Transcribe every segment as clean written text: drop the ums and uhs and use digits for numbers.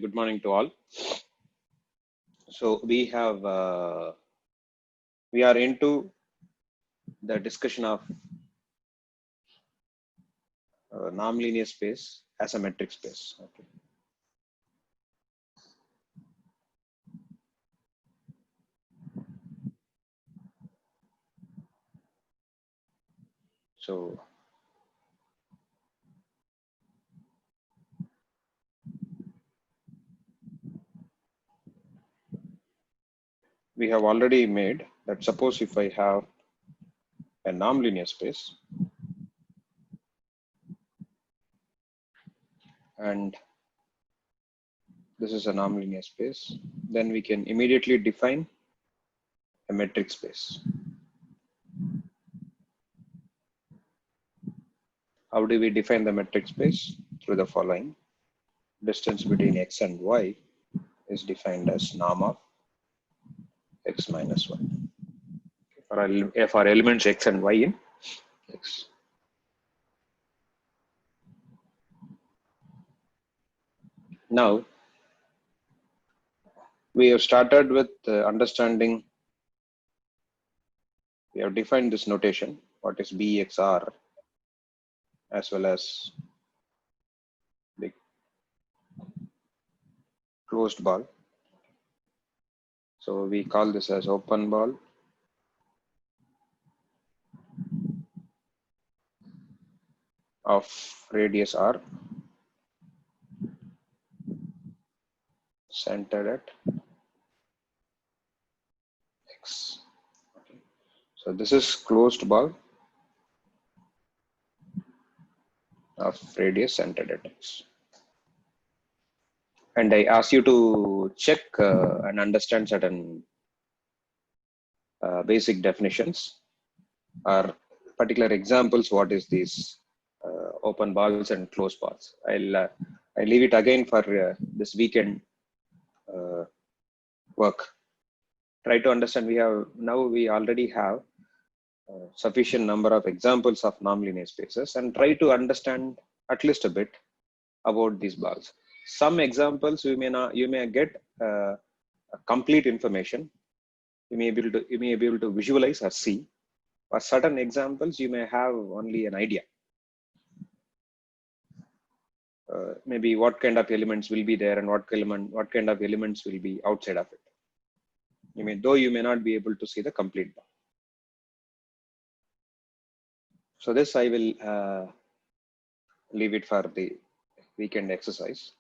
good morning to all. So we are into the discussion of non-linear space as a metric space. Okay. So we have already made that. Suppose if I have a non-linear space and this is a non-linear space, then we can immediately define a metric space. How do we define the metric space? Through the following. Distance between x and y is defined as norm of x minus 1 for elements x and y in X. Now we have started with understanding. We have defined this notation, what is BXR, as well as the closed ball. So we call this as open ball, of radius r, centered at x. Okay. So this is closed ball of radius centered at x. And I ask you to check and understand certain basic definitions or particular examples. What is these open balls and closed balls? I leave it again for this weekend work. Try to understand. We already have sufficient number of examples of non-linear spaces, and try to understand at least a bit about these balls. Some examples you may get complete information. You may be able to visualize or see. For certain examples, you may have only an idea. Maybe what kind of elements will be there and what kind of elements will be outside of it. Though you may not be able to see the complete ball. So this I will leave it for the weekend exercise.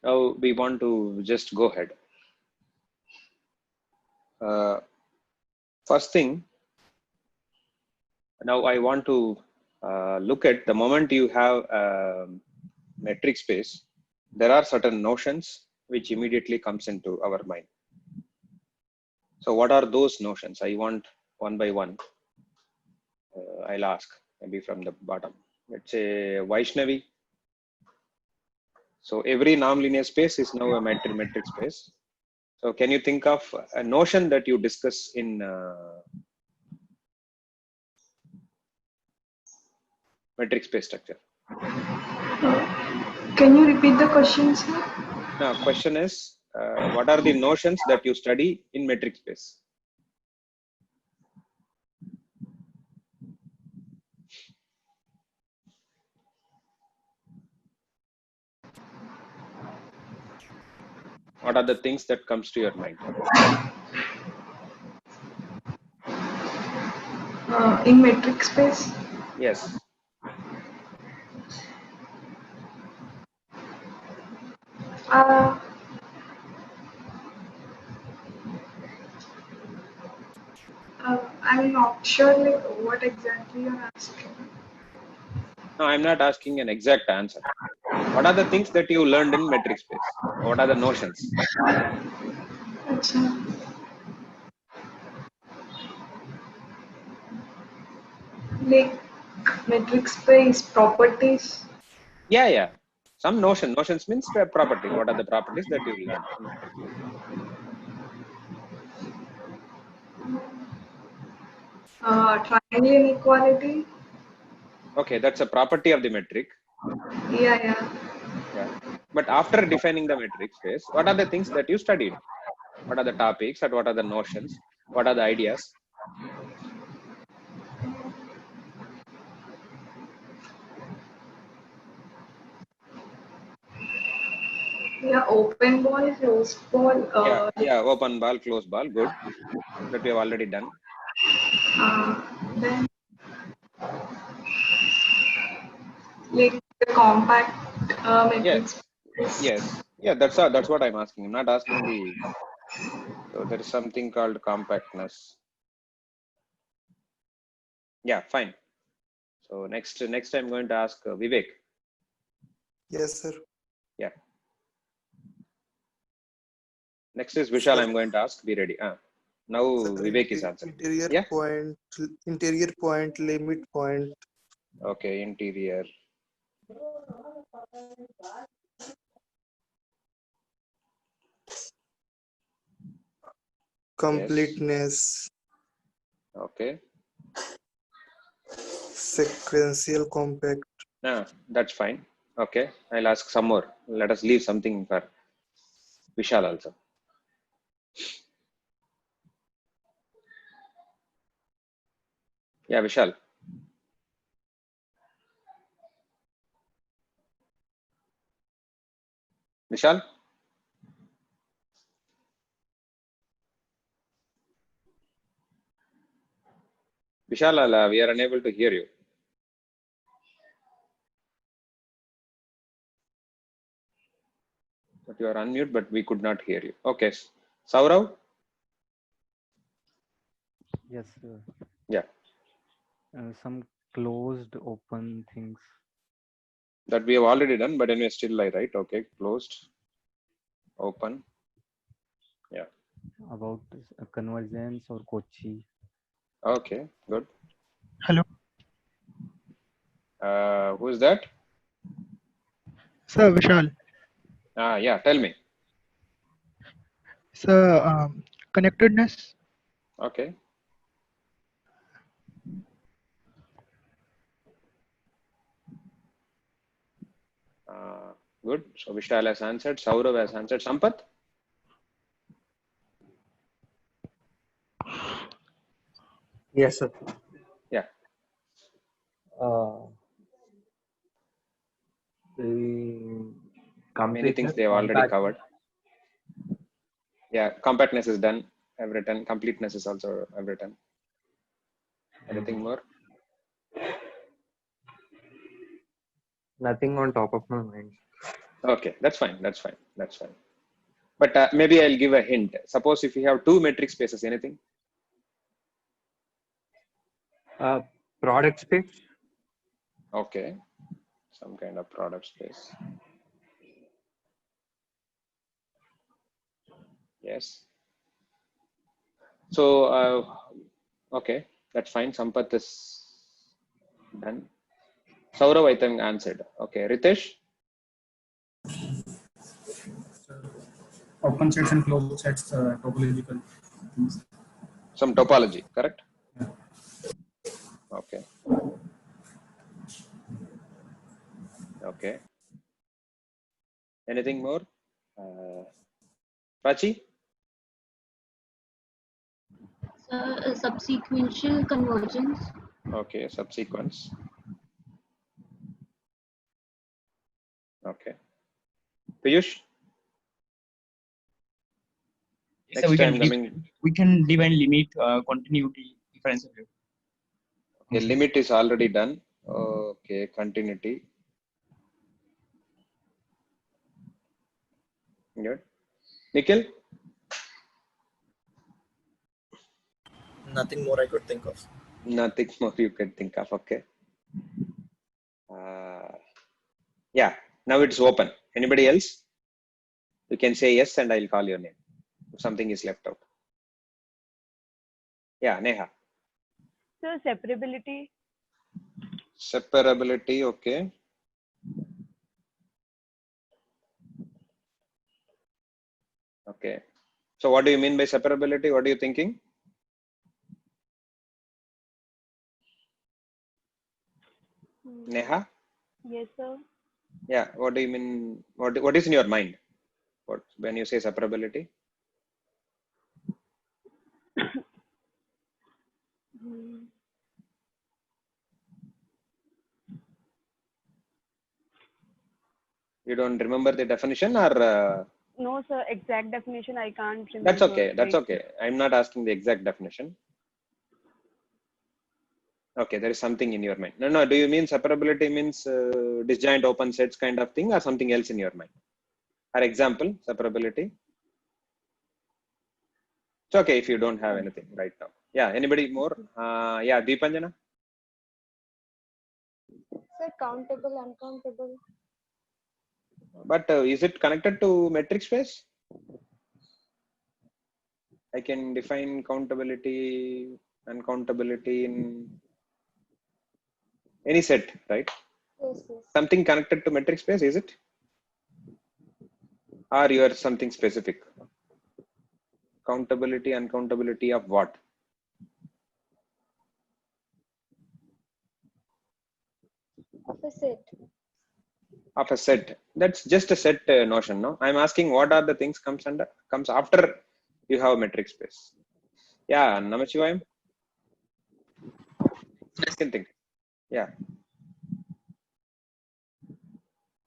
Now we want to just go ahead. First thing, now I want to look at the moment you have a metric space, there are certain notions which immediately comes into our mind. So what are those notions? I want one by one. I'll ask maybe from the bottom. Let's say Vaishnavi. So every non-linear space is now a metric space. So can you think of a notion that you discuss in metric space structure? Can you repeat the question, sir? No, question is, what are the notions that you study in metric space? What are the things that comes to your mind? In metric space? Yes. I'm not sure what exactly you're asking. No, I'm not asking an exact answer. What are the things that you learned in metric space? What are the notions? Like metric space properties? Yeah. Some notions means properties. What are the properties that you learned in metric space? Triangle inequality. Okay, that's a property of the metric. Yeah, yeah. Yeah. But after defining the metric space, what are the things that you studied? What are the topics and what are the notions? What are the ideas? Yeah, open ball, closed ball. Yeah, yeah, open ball, closed ball, good. That we have already done. Then like the compact Yeah, matrix. yes. Yeah, that's what I'm asking. I'm not asking the so there is something called compactness. Yeah, fine. So next I'm going to ask Vivek. Yes, sir. Yeah. Next is Vishal. Sir, I'm going to ask. Be ready. Now sir, Vivek is answering. interior Yeah. point, interior point, limit point, Okay. Interior. completeness, Okay. sequential compact. That's fine. Okay. I'll ask some more. Let us leave something for Vishal also. Yeah, Vishal. Vishal. Vishal, we are unable to hear you. But you are unmute, but we could not hear you. Okay. Saurav? Yes, sir. Yeah. Some closed open things That we have already done, but anyway, still I write. Okay. Closed, open. Yeah. about convergence or Kochi. Okay. Good. Hello, Who is that? sir Vishal. Yeah. Tell me. Sir, connectedness. Okay. Good. So Vishal has answered. Saurav has answered. Sampath? Yes, sir. Yeah. The Many things completeness, they have already compact. covered. Yeah. Compactness is done. I've written. Completeness is also I've written. Anything more? Nothing on top of my mind. Okay. That's fine. That's fine. That's fine. But maybe I'll give a hint. Suppose if you have two metric spaces, anything? Product space. Okay. Some kind of product space. Yes. So, okay, that's fine. Sampath is done. Saurav, I think, answered. Okay. Ritesh? Open sets and closed sets topological things. Some topology, correct? Okay. Okay. Anything more? Prachi? Subsequential convergence. Okay. Subsequence. Okay. Piyush? Yes, Next time coming. we can define limit continuity differential. Okay. Limit is already done. Okay. Continuity. Good. Nikhil? Nothing more I could think of. Nothing more you can think of. Okay. Yeah. Now it's open. Anybody else? You can say yes and I'll call your name if something is left out. Yeah, Neha. So separability. Separability, okay. Okay. So what do you mean by separability? What are you thinking? Neha? Yes, sir. Yeah, what do you mean? What is in your mind? What when you say separability? Hmm. You don't remember the definition, or No, sir. Exact definition I can't that's remember. okay. That's Like, okay. I'm not asking the exact definition. Okay, there is something in your mind. No, no. Do you mean separability means disjoint open sets kind of thing, or something else in your mind? For example, separability. It's okay if you don't have anything right now. Yeah. Anybody more? Yeah, Deepanjana. Sir, countable, uncountable. But is it connected to metric space? I can define countability, uncountability in any set, right? Yes, yes. Something connected to metric space, is it? Or you are something specific? Countability, uncountability of what? Of a set. Of a set. That's just a set notion, no? I'm asking what are the things comes after you have metric space. Yeah, Namachivayam. You can think. Yeah.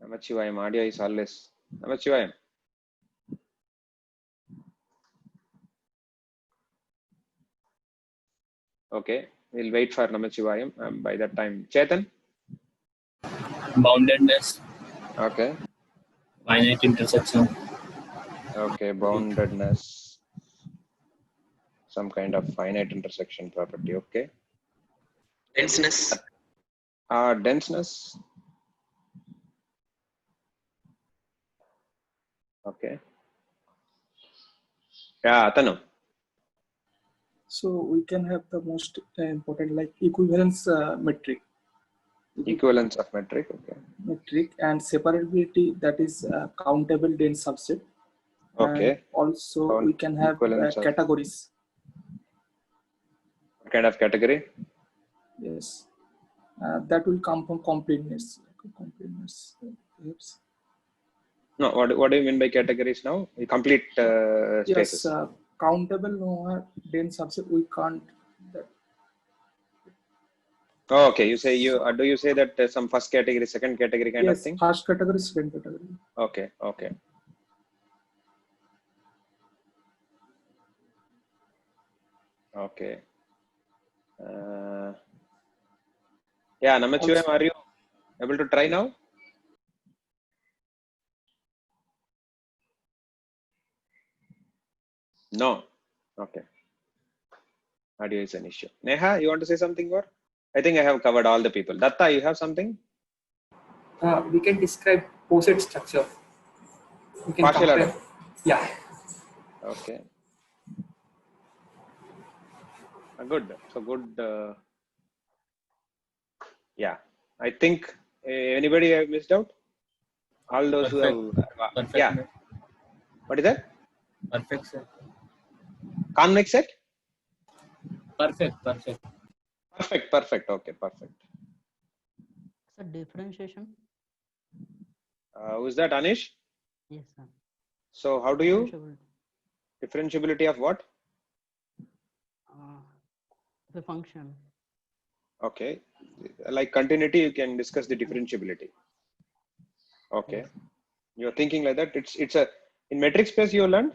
Namachivayam, audio is always. Namachivayam. Okay, we'll wait for Namachivayam. By that time, Chetan. Boundedness, Okay. finite intersection, Okay, boundedness. Some kind of finite intersection property. Okay. denseness, Denseness. Okay. Yeah, Atanu. So we can have the most important like equivalence metric. Equivalence of metric. Okay. Metric and separability, that is countable dense subset. Okay. And also we can have Equivalence of categories. what kind of category? Yes, that will come from completeness. Completeness. Yes. No, what do you mean by categories now? Complete spaces. Yes, countable dense subset we can't. That. Oh, okay. You say do you say that some first category, second category kind of Yes, thing? first category, second category. Okay. Okay. Okay. Yeah, Namachivayam, are you able to try now? No. Okay. Audio is an issue. Neha, you want to say something more? I think I have covered all the people. Datta, you have something? We can describe POSIT structure. We can Partial compare. order. Yeah. Okay. Good. So good. Yeah. I think anybody have missed out? All those who have. perfect. Yeah. What is that? Perfect, sir. Convex set? Perfect. Perfect. Okay, perfect. So differentiation. Who's that, Anish? Yes, sir. So how do you Differentiability. differentiability of what? The function. Okay, like continuity, you can discuss the differentiability. Okay, Yes. you're thinking like that. It's a in metric space you learned.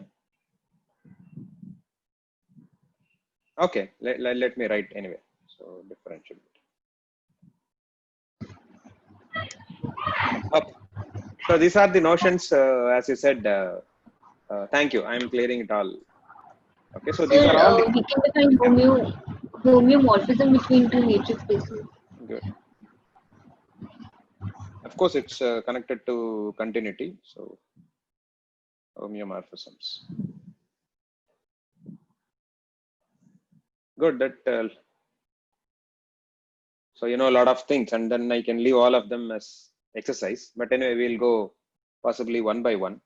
Okay, let me write anyway. So differentiability. Okay. So these are the notions, as you said. Thank you. I'm clearing it all. Okay, so these are all. We can define homeomorphism between two matrix spaces. Good. Of course, it's connected to continuity. So homeomorphisms. Good. That. So you know a lot of things, and then I can leave all of them as exercise. But anyway, we'll go possibly one by one.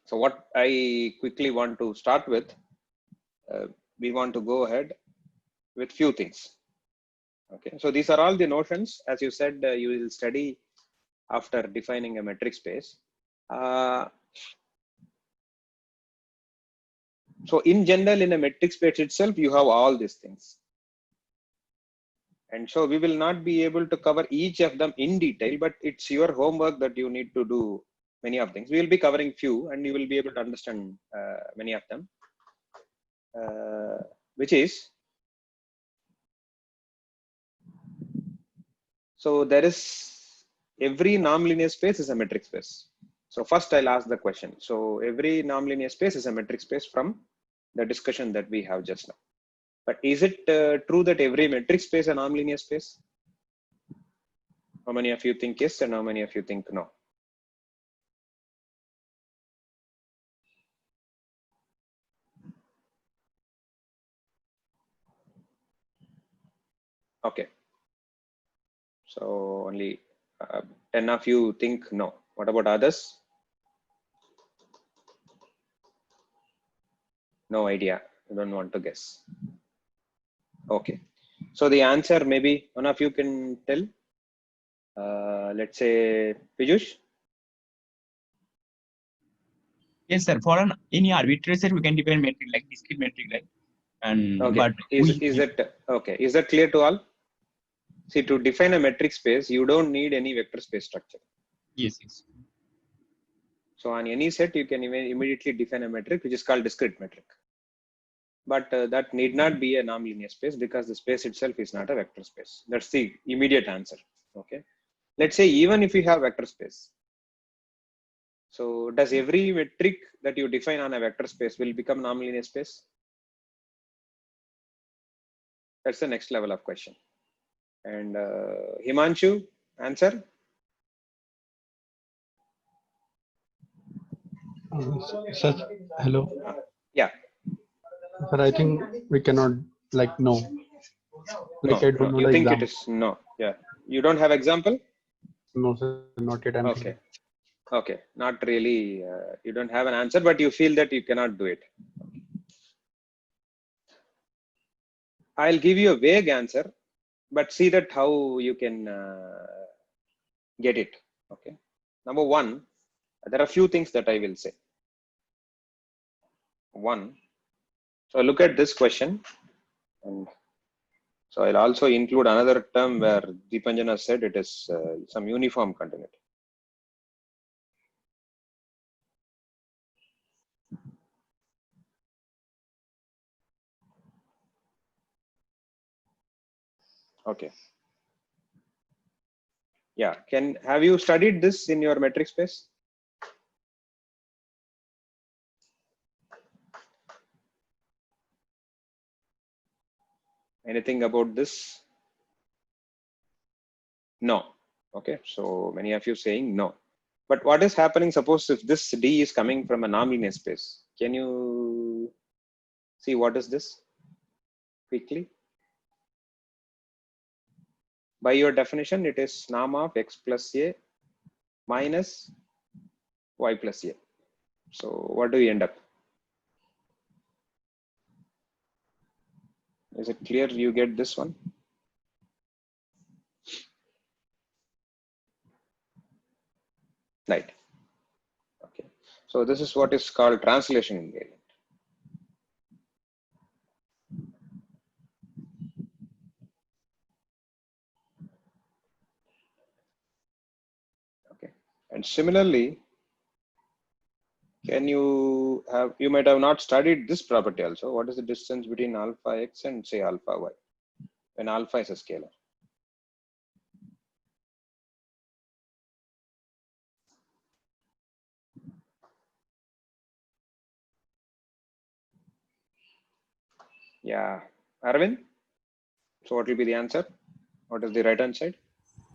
So what I quickly want to start with, we want to go ahead with few things. Okay, so these are all the notions, as you said, you will study after defining a metric space. So in general, in a metric space itself, you have all these things. And so we will not be able to cover each of them in detail, but it's your homework that you need to do many of things. We will be covering few and you will be able to understand many of them, which is, so there is every nonlinear space is a metric space. So first I'll ask the question. So every nonlinear space is a metric space from the discussion that we have just now. But is it true that every metric space is a nonlinear space? How many of you think yes and how many of you think no? Okay. So only 10 of you think no. What about others? No idea. You don't want to guess. Okay. So the answer, maybe one of you can tell. Let's say Piyush. Yes, sir. For an any arbitrary set, we can define metric like discrete metric, right? And Okay. but Is that okay? Is that clear to all? See, to define a metric space, you don't need any vector space structure. Yes, yes. So on any set, you can immediately define a metric which is called discrete metric. But that need not be a nonlinear space because the space itself is not a vector space. That's the immediate answer. Okay. Let's say even if you have vector space. So does every metric that you define on a vector space will become nonlinear space? That's the next level of question. And Himanshu, answer? Sir, hello. Yeah. Sir, I think we cannot, like, no. Like, No, I don't know you the think example. it is no. Yeah. You don't have example? No, sir, not yet. I'm Okay. thinking. Okay. Not really. You don't have an answer, but you feel that you cannot do it. I'll give you a vague answer, but see that how you can get it. Okay. Number one, there are a few things that I will say. One, so look at this question. And so I'll also include another term where Deepanjana said it is some uniform continuity. Okay. Yeah. Have you studied this in your metric space? Anything about this? No. Okay. So many of you saying no. But what is happening? Suppose if this D is coming from a nonlinear space, can you see what is this quickly? By your definition, it is norm of x plus a minus y plus a. So what do you end up? Is it clear? You get this one? Right. Okay. So this is what is called translation invariant. Okay. And similarly, you might have not studied this property also. What is the distance between alpha x and say alpha y when alpha is a scalar? Yeah, Arvind. So what will be the answer? What is the right hand side?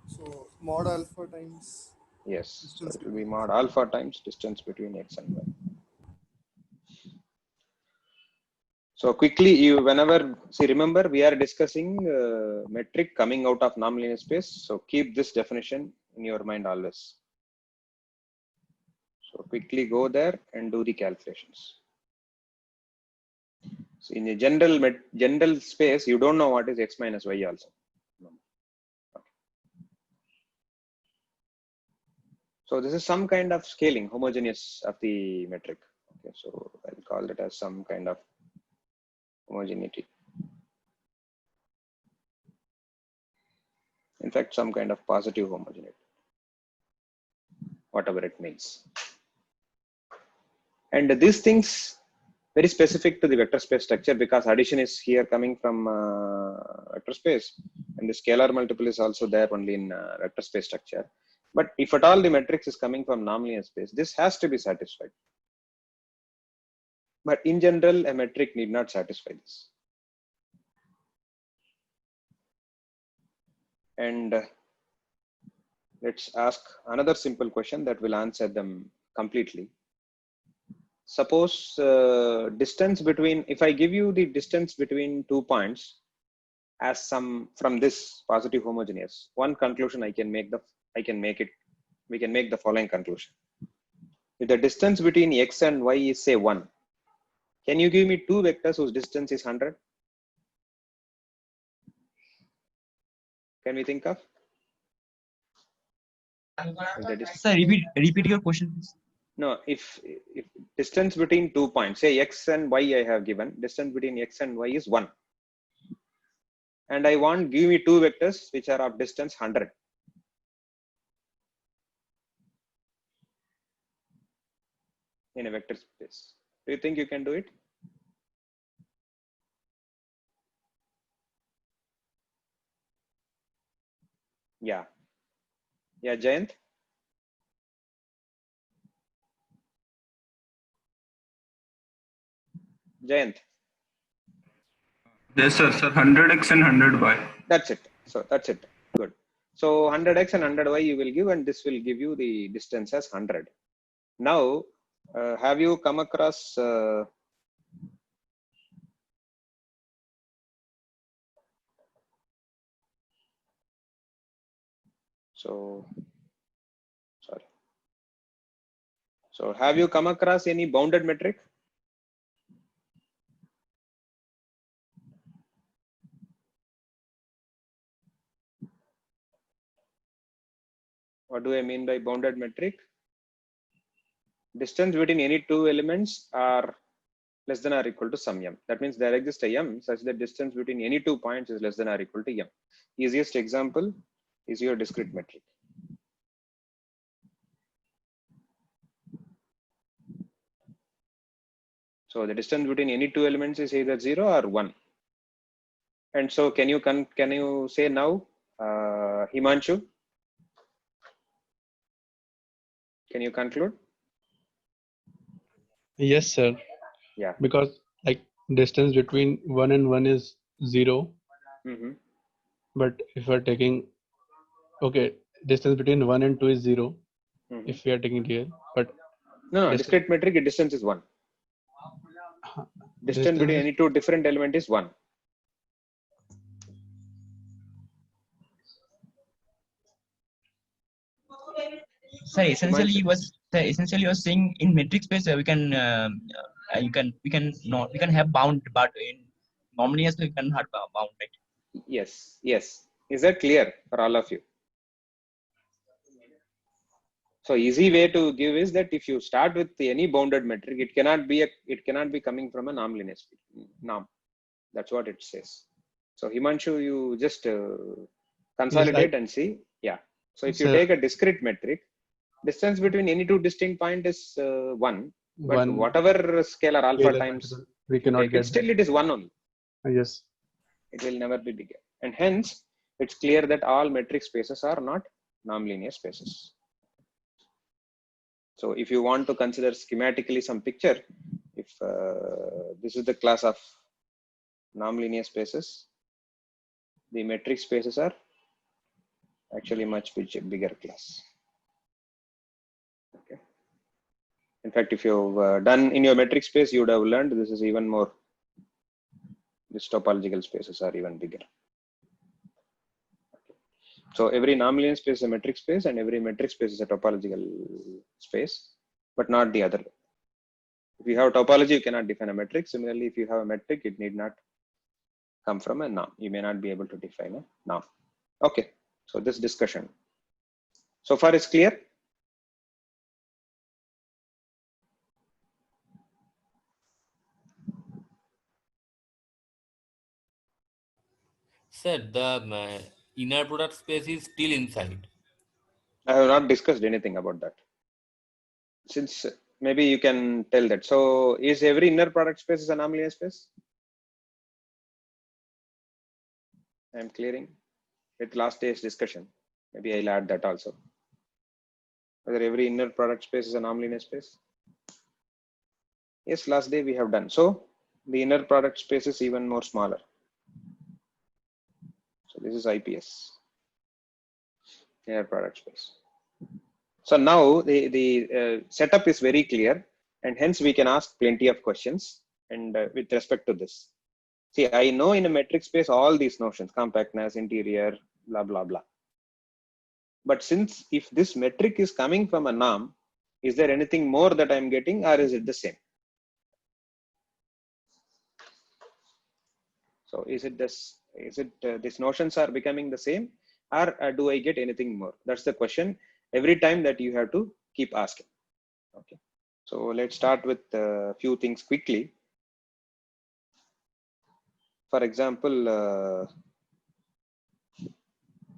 So mod alpha times. Yes, Distance it will be mod alpha times distance between x and y. So quickly, whenever, see, remember we are discussing metric coming out of nonlinear space. So keep this definition in your mind always. So quickly go there and do the calculations. So in a general space, you don't know what is x minus y also. Remember. So this is some kind of scaling, homogeneous of the metric. Okay, so I'll call it as some kind of homogeneity. In fact, some kind of positive homogeneity, whatever it means. And these things very specific to the vector space structure, because addition is here coming from vector space, and the scalar multiple is also there only in vector space structure. But if at all the matrix is coming from nonlinear space, this has to be satisfied. But in general, a metric need not satisfy this. And let's ask another simple question that will answer them completely. Suppose distance between, if I give you the distance between 2 points as some from this positive homogeneous, one conclusion we can make the following conclusion. If the distance between x and y is say 1, can you give me two vectors whose distance is 100? Can we think of? Sir, repeat your question, please. No, if distance between 2 points, say x and y I have given, distance between x and y is 1. And I want, give me two vectors which are of distance 100. In a vector space. Do you think you can do it? Yeah. Yeah, Jayant? Jayant? Yes, sir. 100x and 100y. That's it. So that's it. Good. So 100x and 100y you will give, and this will give you the distance as 100. Now, have you come across so have you come across any bounded metric? What do I mean by bounded metric? Distance between any two elements are less than or equal to some m. That means there exists a m such that distance between any 2 points is less than or equal to m. Easiest example is your discrete metric. So the distance between any two elements is either 0 or 1. And so can you say now, Himanshu? Can you conclude? Yes, sir. Yeah. Because like distance between 1 and 1 is 0. Mm-hmm. But if we're taking, okay, distance between 1 and 2 is 0. Mm-hmm. If we are taking here, but no, discrete metric distance is 1. Distance between any two different element is 1. Sir, essentially you was saying in metric space we can have bound, but in nonlinear we can have bound, right? Yes. Yes. Is that clear for all of you? So easy way to give is that if you start with any bounded metric, it cannot be coming from a nonlinear norm. That's what it says. So Himanshu, you just consolidate and see. Yeah. So if you take a discrete metric, distance between any two distinct points is 1. But whatever scalar alpha times we cannot get still it is 1 only. Yes. It will never be bigger. And hence it's clear that all metric spaces are not nonlinear spaces. So if you want to consider schematically some picture, if this is the class of nonlinear spaces, the metric spaces are actually much bigger class. Okay. In fact, if you've done in your metric space, you would have learned this is even more. These topological spaces are even bigger. Okay. So every nonlinear space is a metric space, and every metric space is a topological space, but not the other. If you have topology, you cannot define a metric. Similarly, if you have a metric, it need not come from a norm. You may not be able to define a norm. Okay. So this discussion so far is clear. Sir, the inner product space is still inside. I have not discussed anything about that. Since maybe you can tell that. So is every inner product space is a non-linear space? I am clearing with last day's discussion. Maybe I'll add that also. Whether every inner product space is a non-linear space? Yes, last day we have done. So the inner product space is even more smaller. So this is IPS, inner product space. So now the setup is very clear, and hence we can ask plenty of questions. And with respect to this, see, I know in a metric space all these notions: compactness, interior, blah blah blah. But since if this metric is coming from a norm, is there anything more that I'm getting, or is it the same? So is it this? Is it these notions are becoming the same, or do I get anything more? That's the question every time that you have to keep asking. Okay. So let's start with a few things quickly. For example,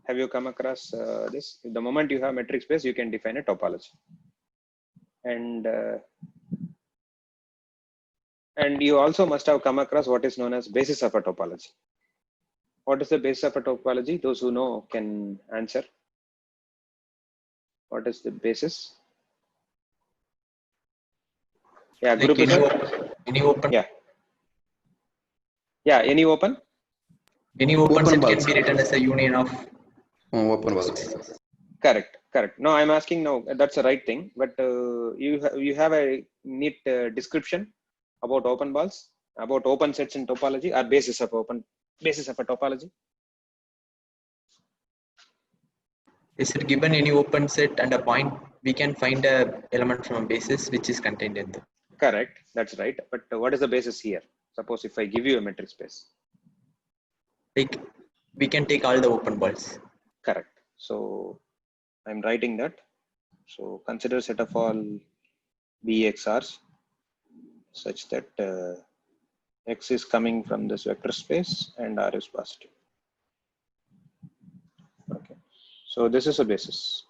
have you come across this? The moment you have metric space, you can define a topology. And you also must have come across what is known as basis of a topology. What is the basis of a topology? Those who know can answer. What is the basis? Yeah, Like group any open. Yeah. Yeah, any open? Any open set bulbs can be written as a union of open bulbs. Correct, correct. No, I'm asking now. That's the right thing. But you have a neat description about open balls, about open sets in topology, or basis of a topology. Is it given any open set and a point, we can find a element from a basis which is contained in them. Correct, that's right. But what is the basis here? Suppose if I give you a metric space. Like we can take all the open balls. Correct. So I'm writing that. So consider set of all BXRs such that X is coming from this vector space and R is positive. Okay. So this is a basis.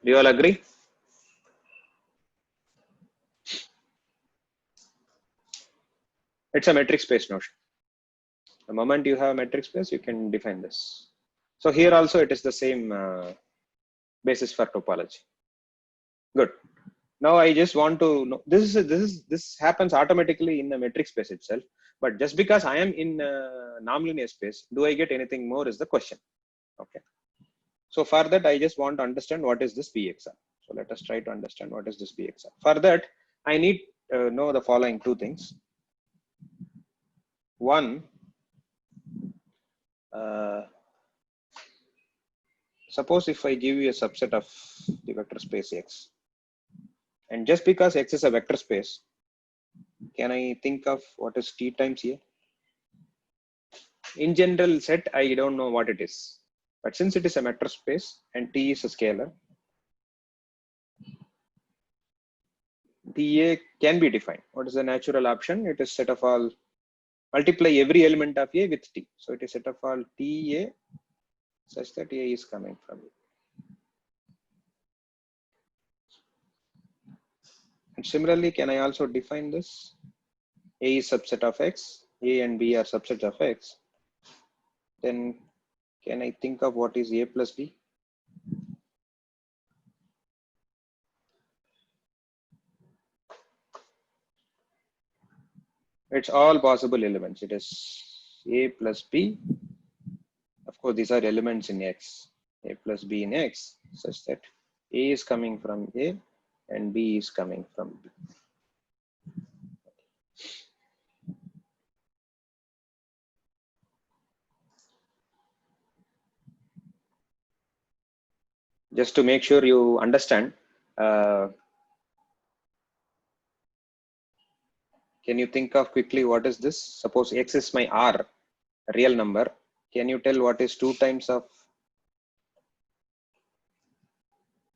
Do you all agree? It's a metric space notion. The moment you have a metric space, you can define this. So here also it is the same basis for topology. Good. Now I just want to know, this happens automatically in the metric space itself. But just because I am in non-linear space, do I get anything more is the question. Okay. So for that, I just want to understand what is this BXR. So let us try to understand what is this BXR. For that, I need to know the following two things. One, suppose if I give you a subset of the vector space X, and just because X is a vector space, can I think of what is T times A? In general set, I don't know what it is. But since it is a vector space and T is a scalar, TA can be defined. What is the natural option? It is set of all, multiply every element of A with T. So it is set of all TA such that A is coming from it. And similarly, can I also define this? A is subset of X, A and B are subsets of X. Then can I think of what is A plus B? It's all possible elements. It is A plus B. Of course, these are elements in X. A plus B in X, such that A is coming from A and B is coming from B. Just to make sure you understand, can you think of quickly what is this? Suppose X is my R, a real number. Can you tell what is 2 times of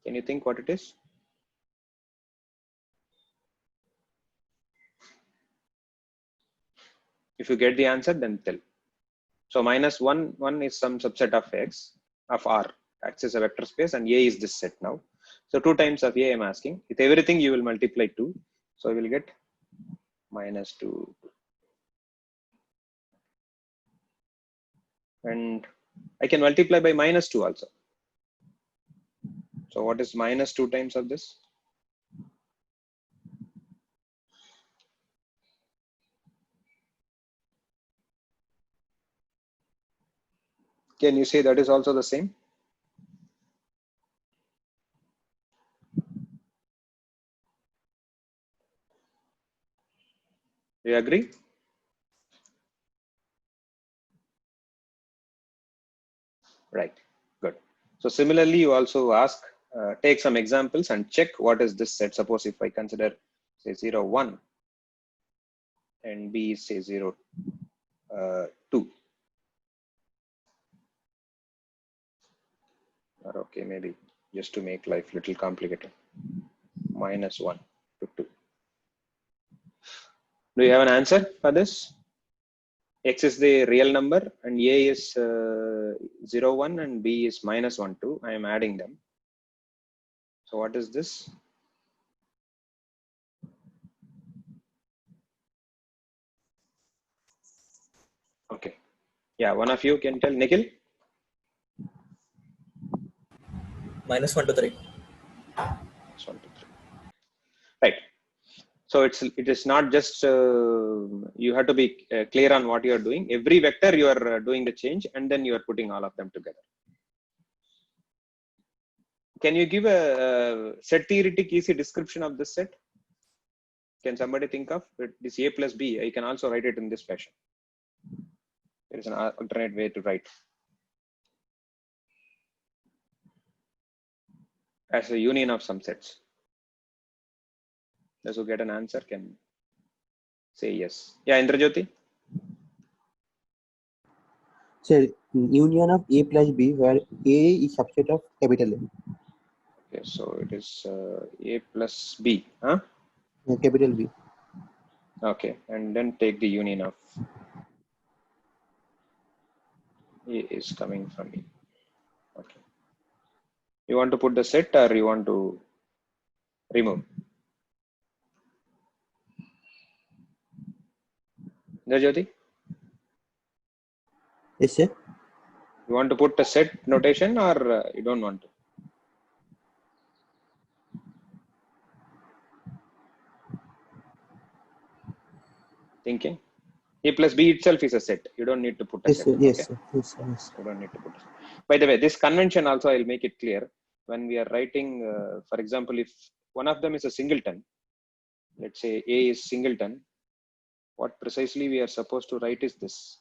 Can you think what it is? If you get the answer, then tell. So minus 1, 1 is some subset of X, of R. X is a vector space and A is this set now. So 2 times of A I'm asking. With everything you will multiply 2. So you will get minus 2. And I can multiply by minus 2 also. So what is minus 2 times of this? Can you say that is also the same? Do you agree? Right, good. So similarly, you also ask, take some examples and check what is this set. Suppose if I consider say 0, 1 and B is say 0, 2. Or okay, maybe just to make life little complicated, minus 1 to 2. Do you have an answer for this? X is the real number and A is 0, 1 and B is minus 1, 2. I am adding them. So what is this? Okay. Yeah, one of you can tell. Nikhil? Minus 1 to 3. Minus 1 to 3. Right. So it is not just you have to be clear on what you are doing. Every vector you are doing the change and then you are putting all of them together. Can you give a set theoretic easy description of this set? Can somebody think of it? This A plus B? I can also write it in this fashion. There is an alternate way to write as a union of some sets. Those who get an answer can say yes. Yeah, Indrajyoti? So union of A plus B where A is subset of capital A. Okay, so it is A plus B, huh? Capital B. Okay, and then take the union of A is coming from E. Okay. You want to put the set or you want to remove? Indrajyoti? Yes, sir. You want to put a set notation or you don't want to? Thinking? A plus B itself is a set. You don't need to put a Yes, set. sir. Yes, Okay? sir. Yes, sir. Yes. You don't need to put a set. By the way, this convention also I'll make it clear. When we are writing, for example, if one of them is a singleton, let's say A is singleton, what precisely we are supposed to write is this.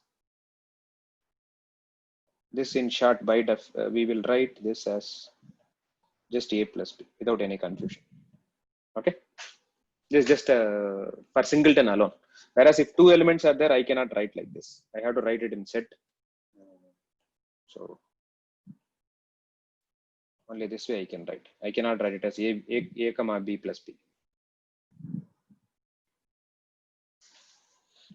This in short, by we will write this as just A plus B without any confusion. Okay? This is just for singleton alone. Whereas if two elements are there, I cannot write like this. I have to write it in set. So only this way I can write. I cannot write it as A comma B plus B.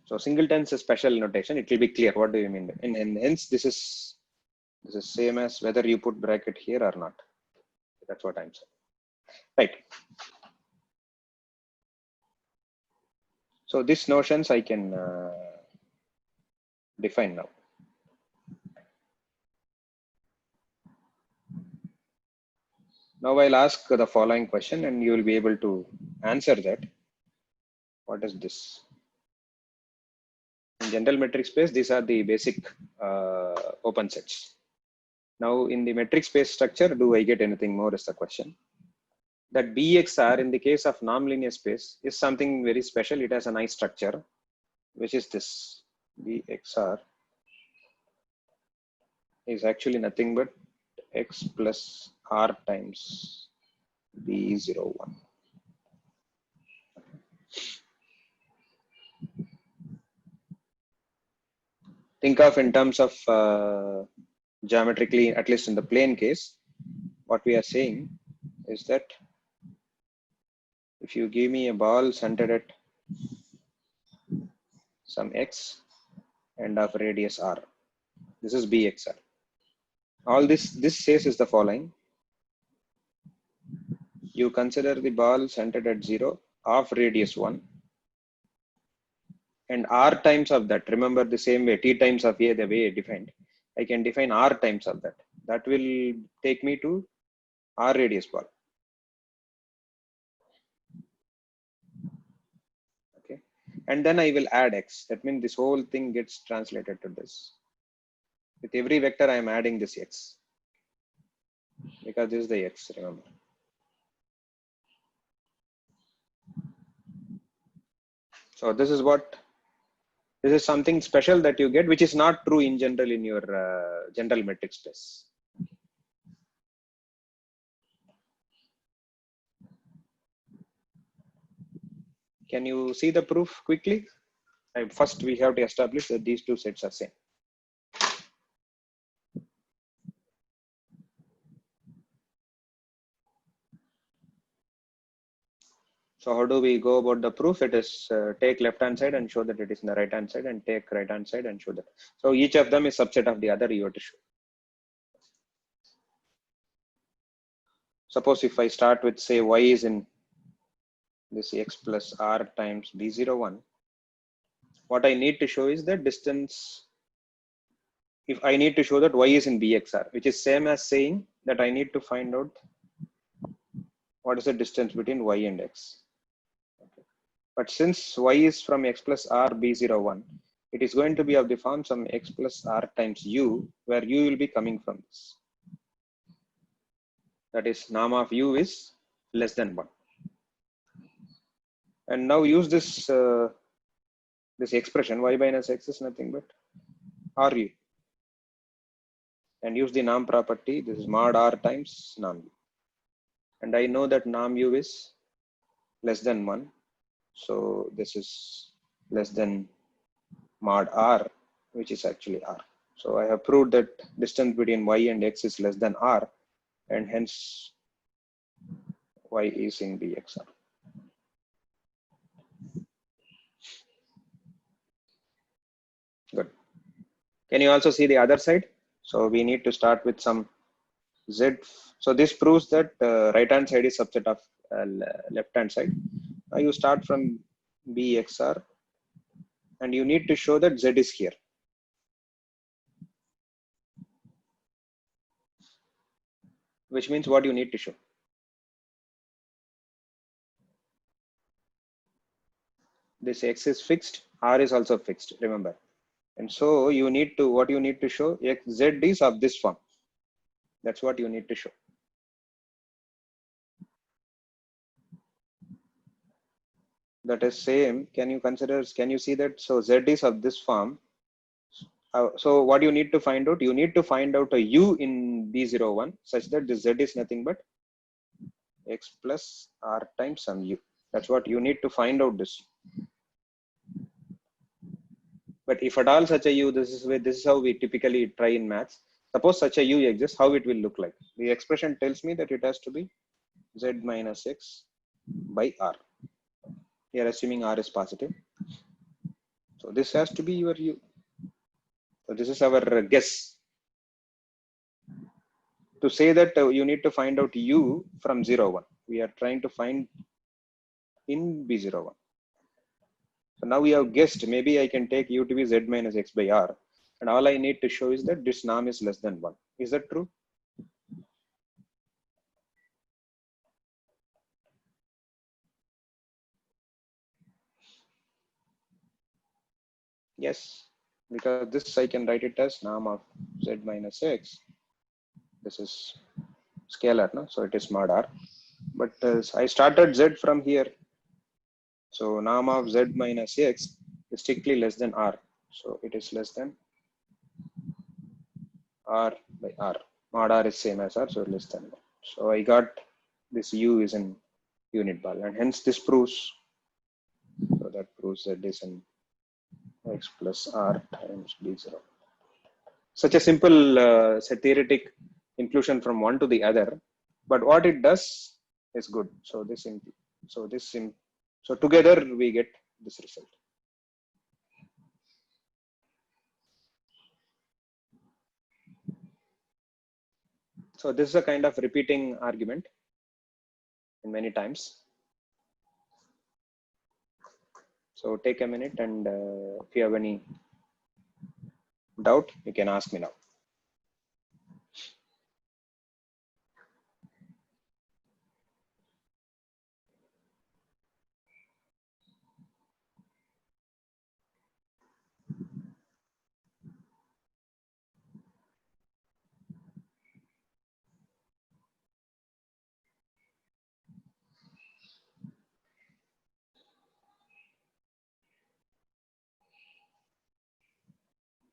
So singleton is a special notation. It will be clear. What do you mean? And hence this is same as whether you put bracket here or not. That's what I'm saying. Right. So these notions I can define now. Now I'll ask the following question and you will be able to answer that. What is this? In general metric space, these are the basic open sets. Now in the metric space structure, do I get anything more is the question. That BXR in the case of nonlinear space is something very special. It has a nice structure, which is this. BXR is actually nothing but X plus R times B01. Think of in terms of geometrically, at least in the plane case, what we are saying is that if you give me a ball centered at some x and of radius r, this is bxr. All this says is the following: you consider the ball centered at 0 of radius 1 and r times of that. Remember the same way, t times of a, the way I defined, I can define r times of that. That will take me to r radius ball. Okay, and then I will add x. That means this whole thing gets translated to this. With every vector, I am adding this x because this is the x. Remember. So this is something special that you get, which is not true in general in your general metric space. Can you see the proof quickly? First, we have to establish that these two sets are same. So how do we go about the proof? It is take left hand side and show that it is in the right hand side, and take right hand side and show that. So each of them is subset of the other you have to show. Suppose if I start with, say, y is in this x plus r times b01, what I need to show is the distance. If I need to show that y is in bxr, which is same as saying that I need to find out what is the distance between y and x. Okay. But since y is from x plus r b01, it is going to be of the form some x plus r times u, where u will be coming from this. That is, norm of u is less than 1. And now use this this expression, y minus x is nothing but ru, and use the norm property. This is mod r times norm u, and I know that norm u is less than 1, so this is less than mod r, which is actually r. So I have proved that distance between y and x is less than r, and hence y is in bxr. Good. Can you also see the other side? So we need to start with some z. So this proves that right hand side is subset of left hand side. Now you start from bxr, and you need to show that z is here. Which means what you need to show? This x is fixed, r is also fixed, remember. And so you need to, what you need to show, z is of this form. That's what you need to show. That is same. Can you consider, can you see that? So z is of this form. So what you need to find out? You need to find out a u in B01 such that this z is nothing but x plus r times some u. That's what you need to find out this. But if at all such a u, this is how we typically try in maths. Suppose such a u exists, how it will look like? The expression tells me that it has to be z minus x by r. We are assuming r is positive. So this has to be your u. So this is our guess. To say that you need to find out u from 0, 1. We are trying to find in B01. So now we have guessed, maybe I can take u to be z minus x by r. And all I need to show is that this norm is less than 1. Is that true? Yes, because this I can write it as norm of z minus x. This is scalar, no? So it is mod r. But I started z from here. So norm of z minus x is strictly less than r. So it is less than r by r. Mod r is same as r, so less than 1. So I got this u is in unit ball, and hence this proves. So that proves that this in x plus r times b0. Such a simple theoretic inclusion from one to the other. But what it does, is good. So so together we get this result. So this is a kind of repeating argument in many times. So take a minute, and if you have any doubt, you can ask me now.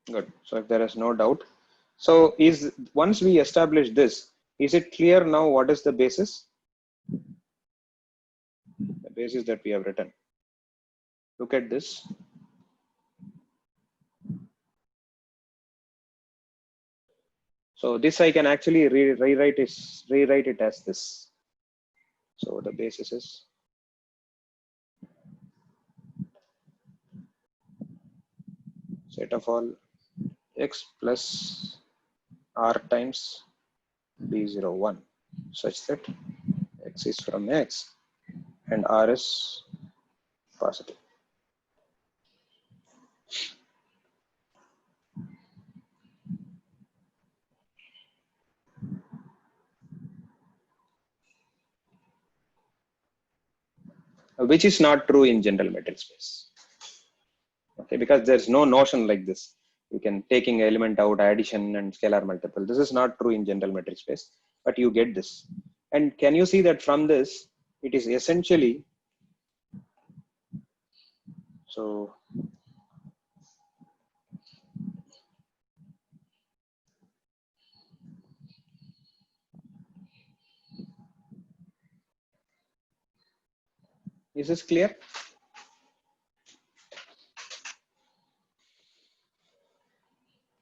Good. So if there is no doubt, so once we establish this, is it clear now what is the basis? The basis that we have written. Look at this. So this I can actually rewrite it as this. So the basis is set of all x plus r times b01 such that x is from x and r is positive. Which is not true in general metric space. Okay, because there's no notion like this. You can taking element out, addition and scalar multiple. This is not true in general metric space, but you get this. And can you see that from this, it is essentially, so is this clear?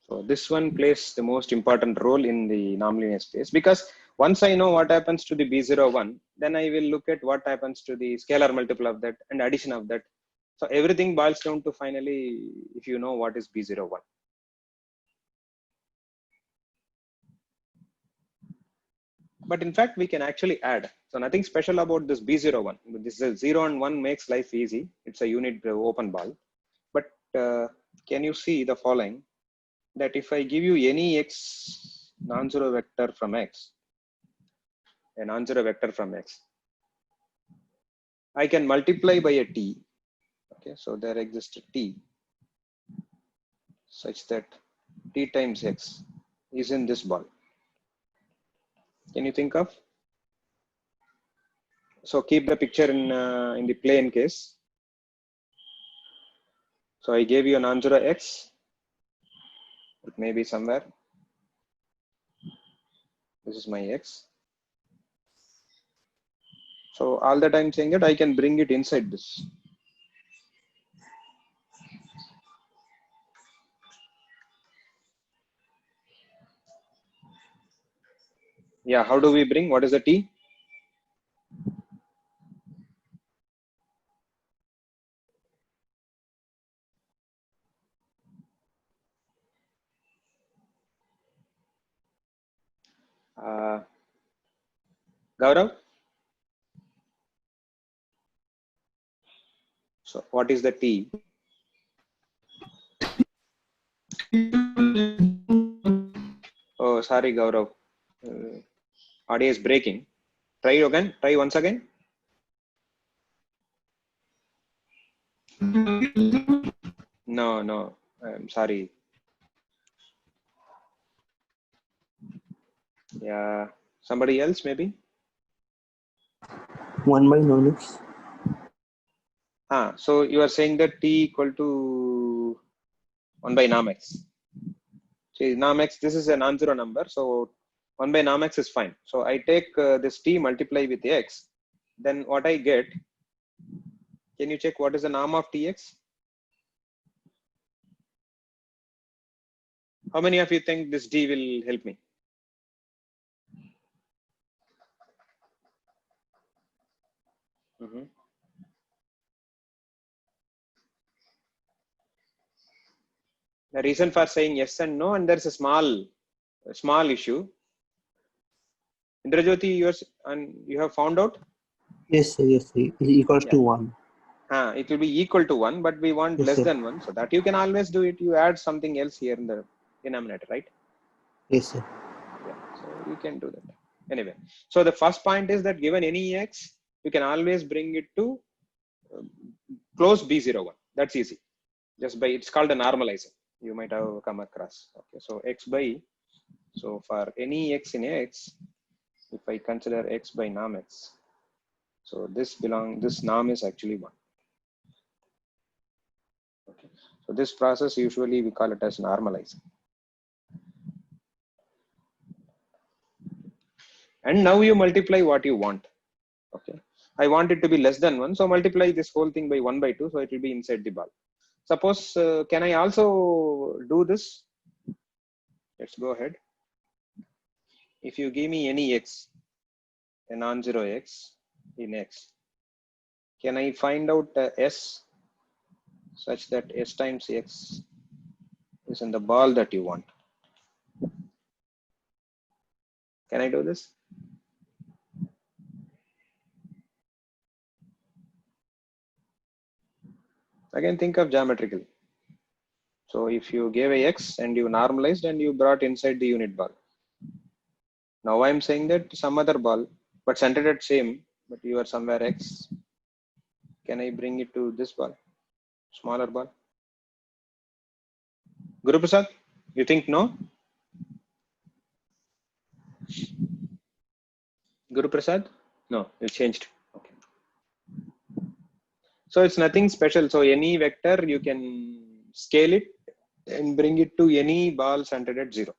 So this one plays the most important role in the nonlinear space, because once I know what happens to the B01, then I will look at what happens to the scalar multiple of that and addition of that. So everything boils down to finally, if you know what is B01. But in fact, we can actually add. So nothing special about this B01. This is 0 and 1 makes life easy. It's a unit open ball. But can you see the following? That if I give you any x non-zero vector from x, a non-zero vector from x, I can multiply by a t. Okay, so there exists a t such that t times x is in this ball. Can you think of? So keep the picture in the plane case. So I gave you a non-zero x. It may be somewhere. This is my x. So all that I'm saying that I can bring it inside this. Yeah, how do we bring? What is the t? Gaurav? So what is the t? Oh, sorry, Gaurav. Audio is breaking. Try again. Try once again. No. I'm sorry. Yeah. Somebody else maybe? 1 by non x. So you are saying that t equal to 1 by norm x. See, norm x, this is a non-zero number. So 1 by norm x is fine. So I take this t multiply with x. Then what I get, can you check what is the norm of tx? How many of you think this d will help me? Mhm. The reason for saying yes and no, and there's a small issue. Indrajyoti, you have found out? Yes, sir. Yes, sir. It is equals to Yeah. 1. It will be equal to 1, but we want Yes, less sir. than 1. So that you can always do it. You add something else here in the denominator, right? Yes, sir. Yeah. So you can do that. Anyway, so the first point is that given any x, you can always bring it to close B01. That's easy. Just by, it's called a normalizer. You might have come across. Okay. So x by, so for any x in X, if I consider x by norm x, so this norm is actually 1. Okay. So this process usually we call it as normalizing. And now you multiply what you want. Okay. I want it to be less than 1. So multiply this whole thing by 1 by 2. So it will be inside the ball. Suppose, can I also do this? Let's go ahead. If you give me any x, a non-zero x in X, can I find out S such that S times X is in the ball that you want? Can I do this? Again, think of geometrical. So if you gave a x and you normalized and you brought inside the unit ball. Now I'm saying that some other ball, but centered at same, but you are somewhere x. Can I bring it to this ball? Smaller ball? Guru Prasad, you think no? Guru Prasad? No, it changed. Okay. So it's nothing special. So any vector, you can scale it and bring it to any ball centered at 0,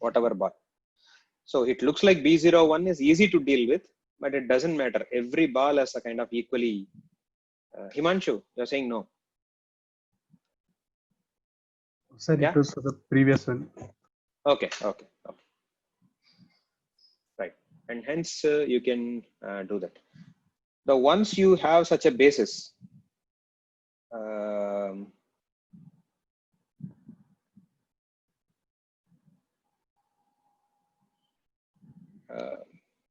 whatever ball. So it looks like B01 is easy to deal with, but it doesn't matter. Every ball has a kind of equally. Himanshu, you're saying no. Sir, Yeah? it was for the previous one. Okay. Right. And hence you can do that. Now, once you have such a basis,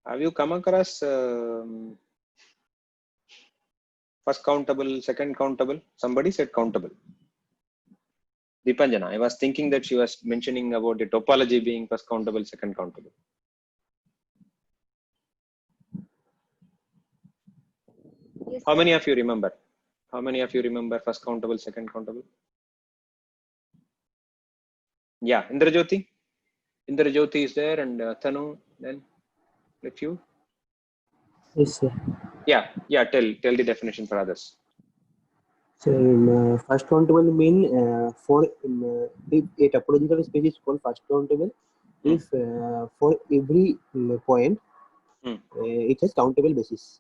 have you come across first countable, second countable? Somebody said countable. Deepanjana, I was thinking that she was mentioning about the topology being first countable, second countable. Yes, How sir. many of you remember? How many of you remember first countable, second countable? Yeah, Indrajyoti. Indrajyoti is there, and Thanu. Then, a few. Yes, sir. Yeah. Tell the definition for others. So first countable mean for if a topological space is called first countable if for every point it has countable basis.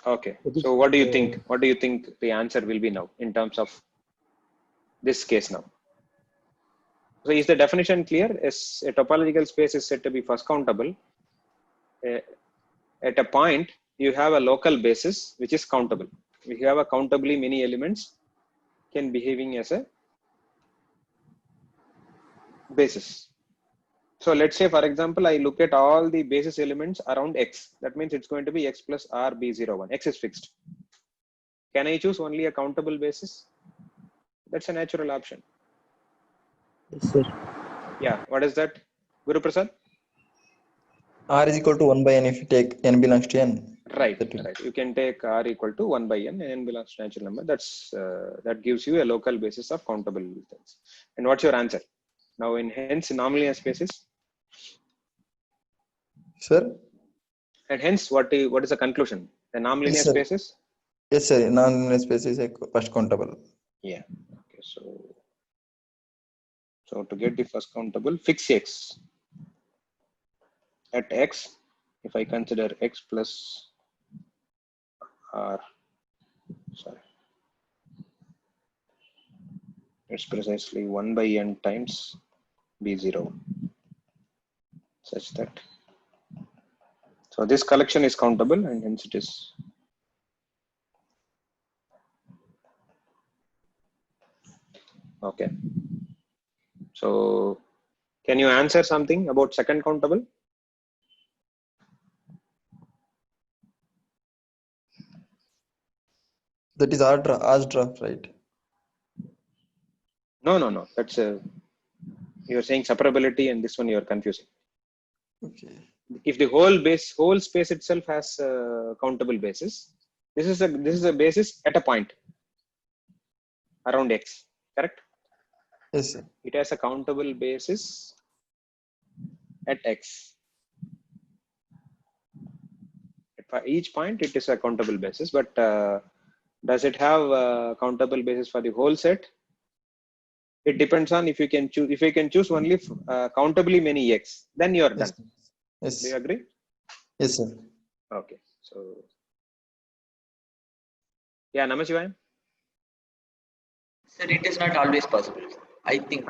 Okay. So what do you think? What do you think the answer will be now in terms of this case now? So is the definition clear? Is a topological space is said to be first countable. At a point, you have a local basis which is countable. If you have a countably many elements, can behaving as a basis. So let's say, for example, I look at all the basis elements around X. That means it's going to be X plus R B01. X is fixed. Can I choose only a countable basis? That's a natural option. Yes, sir. Yeah. What is that? Guru Prasad? R is equal to 1 by n if you take n belongs to n. Right. You can take R equal to 1 by n, and n belongs to natural number. That gives you a local basis of countable things. And what's your answer? Now, hence nonlinear spaces. Sir? And hence, what is the conclusion? The nonlinear spaces? Yes, sir. Non-linear space is a first countable. Yeah. Okay. So to get the first countable, fix X. At X, if I consider X plus R, sorry, it's precisely 1 by n times B0, such that. So this collection is countable, and hence it is Okay. So can you answer something about second countable? That is R's draft, right? No. That's you're saying separability, and this one you're confusing. Okay. If the whole space itself has a countable basis, this is a basis at a point around X, correct? Yes, sir. It has a countable basis at X. For each point, it is a countable basis, but does it have a countable basis for the whole set? It depends on if you can choose. If you can choose only countably many X, then you are done. Yes. Do you agree? Yes, sir. Okay. So, yeah, Namashivayam? Sir, it is not always possible. I think.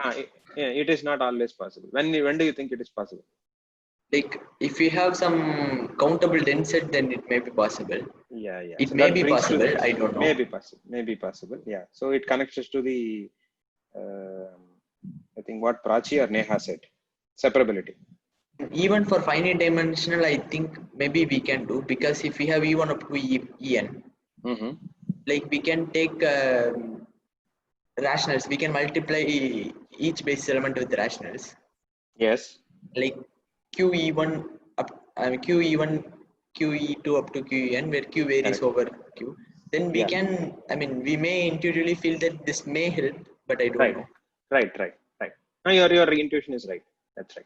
It is not always possible. When do you think it is possible? Like, if we have some countable dense set, then it may be possible. Yeah. It So may that be brings to possible. the- I don't know. Maybe possible. Yeah. So it connects us to the, I think what Prachi or Neha said, separability. Even for finite dimensional, I think maybe we can do, because if we have E1 up to En, like we can take rationals. We can multiply each base element with rationals. Yes. Like QE1 up, QE1, QE2 up to QEN, where Q varies over Q. Then we can, we may intuitively feel that this may help, but I don't know. Right. No, your intuition is right. That's right.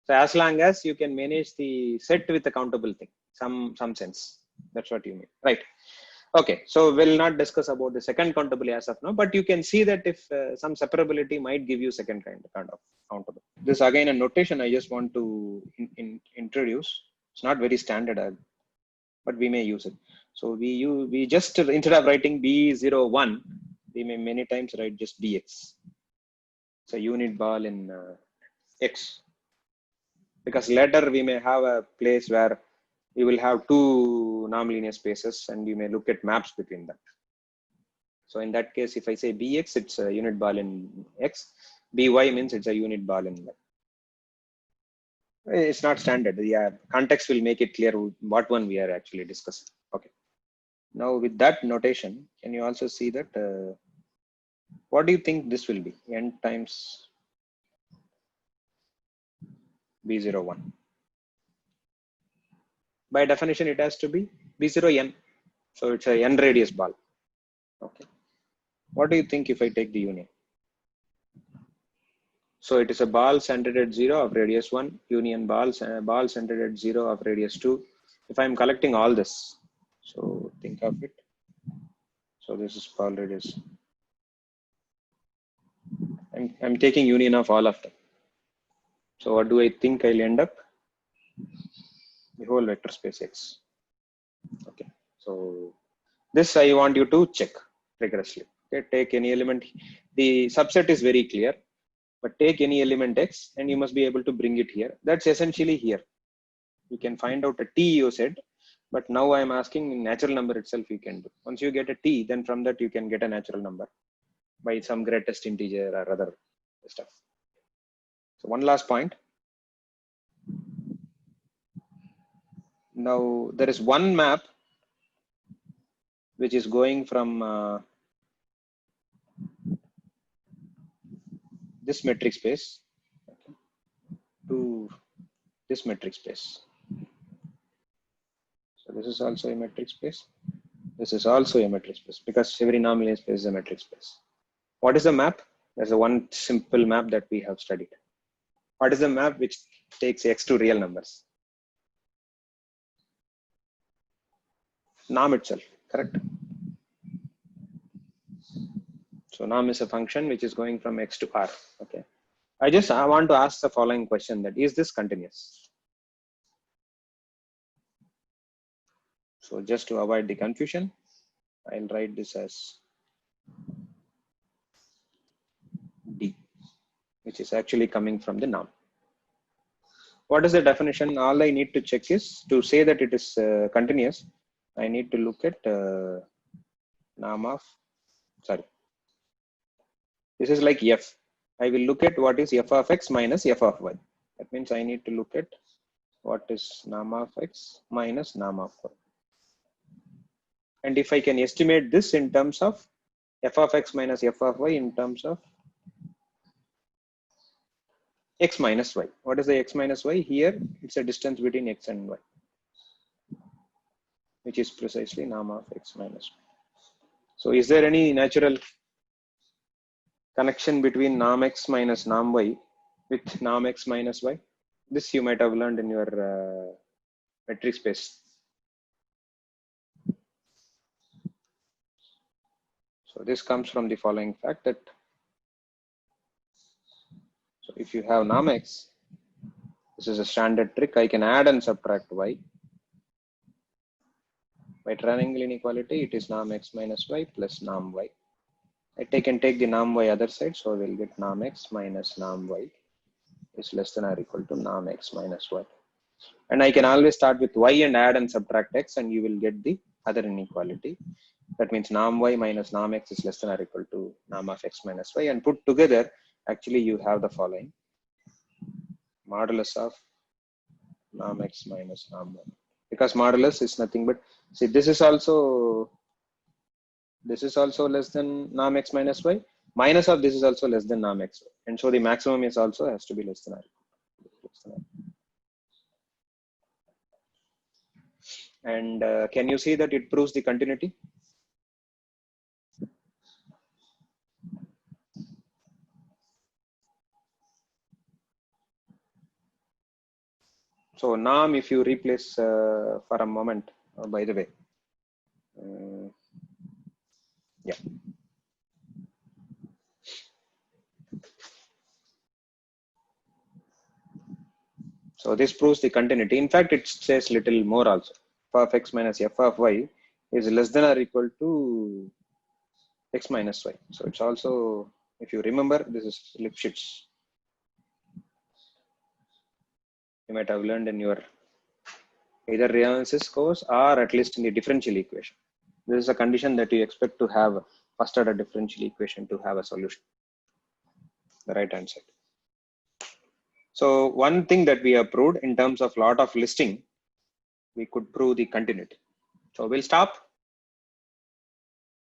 So as long as you can manage the set with a countable thing, some sense. That's what you mean. Right. Okay. So we'll not discuss about the second countable as of now, but you can see that if some separability might give you second kind of countable. This again a notation I just want to introduce. It's not very standard, but we may use it. So we just, instead of writing B01, we may many times write just Bx. So unit ball in X. Because later we may have a place where we will have two nonlinear spaces and we may look at maps between them. So in that case, if I say Bx, it's a unit ball in X. By means it's a unit ball in Y. It's not standard. The context will make it clear what one we are actually discussing. Okay. Now with that notation, can you also see that what do you think this will be? N times B01. By definition, it has to be B0n. So it's a n radius ball. Okay. What do you think if I take the union? So it is a ball centered at 0 of radius 1, union balls, and a ball centered at 0 of radius 2. If I'm collecting all this, so think of it. So this is ball radius. I'm taking union of all of them. So what do I think I'll end up? The whole vector space X. Okay. So this I want you to check rigorously. Okay. Take any element. The subset is very clear. But take any element X and you must be able to bring it here. That's essentially here. You can find out a T you said, but now I'm asking natural number itself you can do. Once you get a T, then from that you can get a natural number by some greatest integer or other stuff. So one last point. Now there is one map which is going from this metric space to this metric space. So this is also a metric space. This is also a metric space because every nonlinear space is a metric space. What is the map? There's a one simple map that we have studied. What is the map which takes X to real numbers? Norm itself, correct? So norm is a function which is going from X to R. Okay. I want to ask the following question: that is this continuous? So just to avoid the confusion, I'll write this as D, which is actually coming from the norm. What is the definition? All I need to check is to say that it is continuous. I need to look at norm of, sorry. This is like f. I will look at what is f of x minus f of y. That means I need to look at what is norm of x minus norm of y. And if I can estimate this in terms of f of x minus f of y in terms of x minus y. What is the x minus y? Here it's a distance between x and y, which is precisely norm of x minus y. So is there any natural connection between norm x minus norm y with norm x minus y? This you might have learned in your metric space. So this comes from the following fact that, so if you have norm x, this is a standard trick. I can add and subtract y. By triangle inequality, it is norm x minus y plus norm y. I can take the norm y other side, so we'll get norm x minus norm y is less than or equal to norm x minus y. And I can always start with y and add and subtract x, and you will get the other inequality. That means norm y minus norm x is less than or equal to norm of x minus y, and put together, actually you have the following: modulus of norm x minus norm y. Because modulus is nothing but, see, this is also less than norm x minus y. Minus of this is also less than norm x, and so the maximum is also has to be less than or equal to. And can you see that it proves the continuity? So norm, if you replace for a moment, by the way, yeah. So this proves the continuity. In fact, it says little more also. F of x minus f of y is less than or equal to x minus y. So it's also, if you remember, this is Lipschitz. You might have learned in your either reanalysis course or at least in the differential equation. This is a condition that you expect to have first order differential equation to have a solution, the right hand side. So one thing that we have proved in terms of lot of listing, we could prove the continuity. So we'll stop.